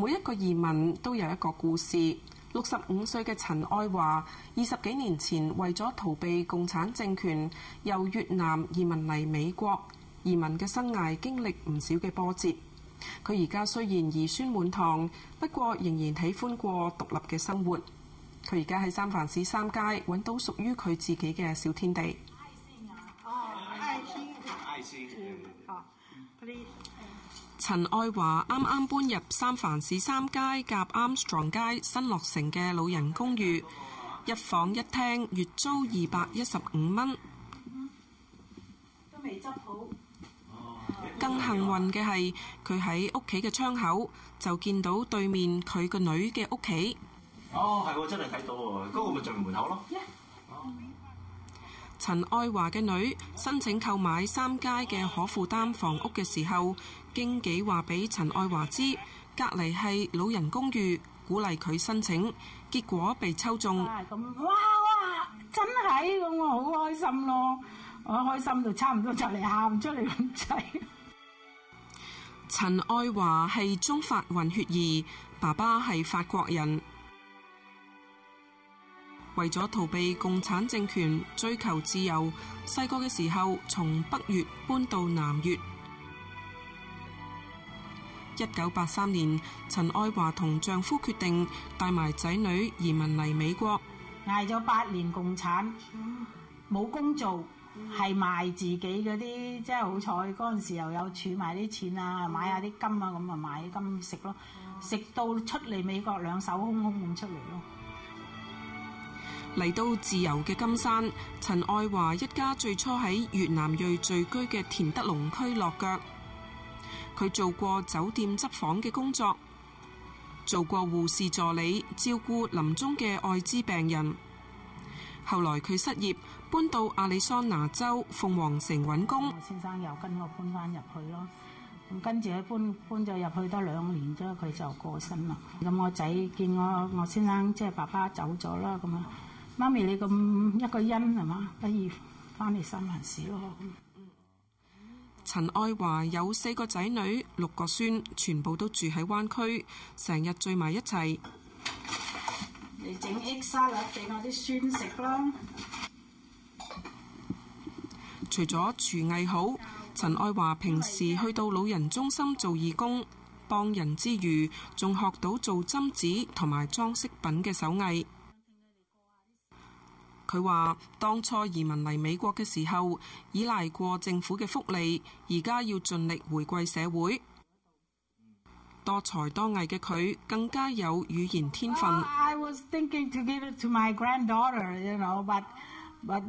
每一個移民都有一個故事。65歲嘅陳愛華20幾年前為咗逃避共產政權，由越南移民嚟美國。移民嘅生涯經歷唔少嘅波折。佢而家雖然兒孫滿堂，不過仍然喜歡過獨立嘅生活。佢而家喺三藩市3街揾到屬於佢自己嘅小天地。陳愛華啱啱搬入三藩市3街夾 Armstrong 街新落成嘅老人公寓，一房一廳，月租215蚊。都未執好。更幸運嘅係，佢喺屋企嘅窗口就見到對面佢個女嘅屋企。哦，係喎，真係睇到喎，嗰個咪就係門口咯。陳愛華嘅女申請購買3街嘅可負擔房屋嘅時候，經紀話俾陳愛華知，隔離係老人公寓，鼓勵佢申請，結果被抽中。咁哇，真係咁，我好開心咯！我開心到差唔多就嚟喊出嚟咁滯。陳愛華係中法混血兒，爸爸係法國人。為咗逃避共產政權，追求自由，細個嘅時候從北越搬到南越。1983年，陳愛華同丈夫決定帶埋仔女移民嚟美國。捱咗8年共產，冇工做，係賣自己嗰啲，即係好彩嗰陣時又有儲埋啲錢啊，買下啲金啊，咁啊買金食咯，食到出嚟美國兩手空空咁出嚟咯。嚟到自由嘅金山，陳愛華一家最初喺越南裔聚居嘅田德龍區落腳。佢做過酒店執房嘅工作，做過護士助理，照顧臨終嘅愛滋病人。後來佢失業，搬到亞利桑那州鳳凰城揾工。先生又跟我搬翻入去咯，咁跟住佢搬咗入去得2年啫，佢就過身啦。咁我仔見我先生即係爸爸走咗啦，咁啊，媽咪你咁一個人係嘛，不如翻嚟三藩市咯。陳愛華有4個仔女，6個孫，全部都住喺灣區，成日聚埋一齊。你整 egg salad俾我啲孫食啦。除咗廚藝好，陳愛華平時去到老人中心做義工，幫人之餘，仲學到做針紙同埋裝飾品嘅手藝。佢話當初移民嚟美國嘅時候，依賴過政府嘅福利，而家要盡力回歸社會。多才多藝嘅佢更加有語言天分。I was thinking to give it to my granddaughter, you know, but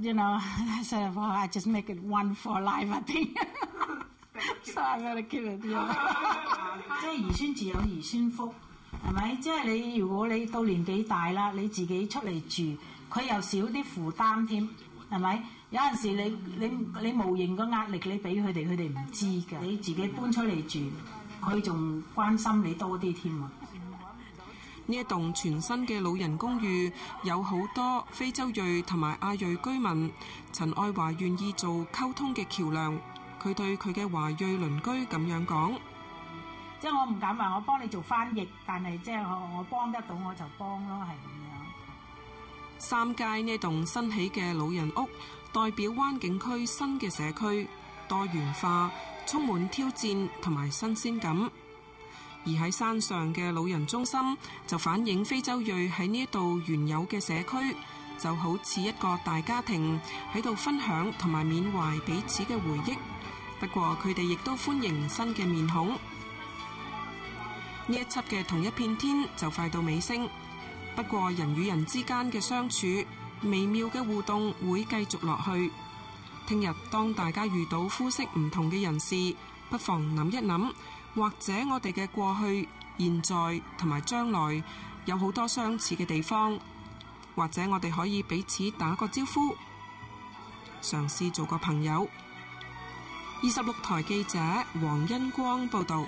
you know, I said, well, I just make it one for life, I think. So I'm gonna keep it. 即係兒孫自有兒孫福，係咪？即係你如果你到年紀大啦，你自己出嚟住，佢又少啲負擔添，係咪？有陣時你無形個壓力你俾佢哋，佢哋唔知㗎。你自己搬出嚟住，佢仲關心你多啲添啊！呢一棟全新嘅老人公寓有好多非洲裔同埋亞裔居民。陳愛華願意做溝通嘅橋梁。佢對佢嘅華裔鄰居咁樣講：即係我唔敢話我幫你做翻譯，但係即係我幫得到我就幫咯，係咁樣。3街呢棟新起嘅老人屋，代表灣景區新嘅社區，多元化，充滿挑戰同埋新鮮感。而喺山上嘅老人中心就反映非洲裔喺呢度原有嘅社區，就好似一個大家庭喺度分享同埋緬懷彼此嘅回憶。不過佢哋亦都歡迎新嘅面孔。呢一輯嘅同一片天就快到尾聲，不過人與人之間嘅相處，微妙嘅互動會繼續落去。聽日當大家遇到膚色唔同嘅人士，不妨諗一諗，或者我哋嘅過去、現在同埋將來有好多相似嘅地方，或者我哋可以彼此打個招呼，嘗試做個朋友。26台記者黃恩光報道。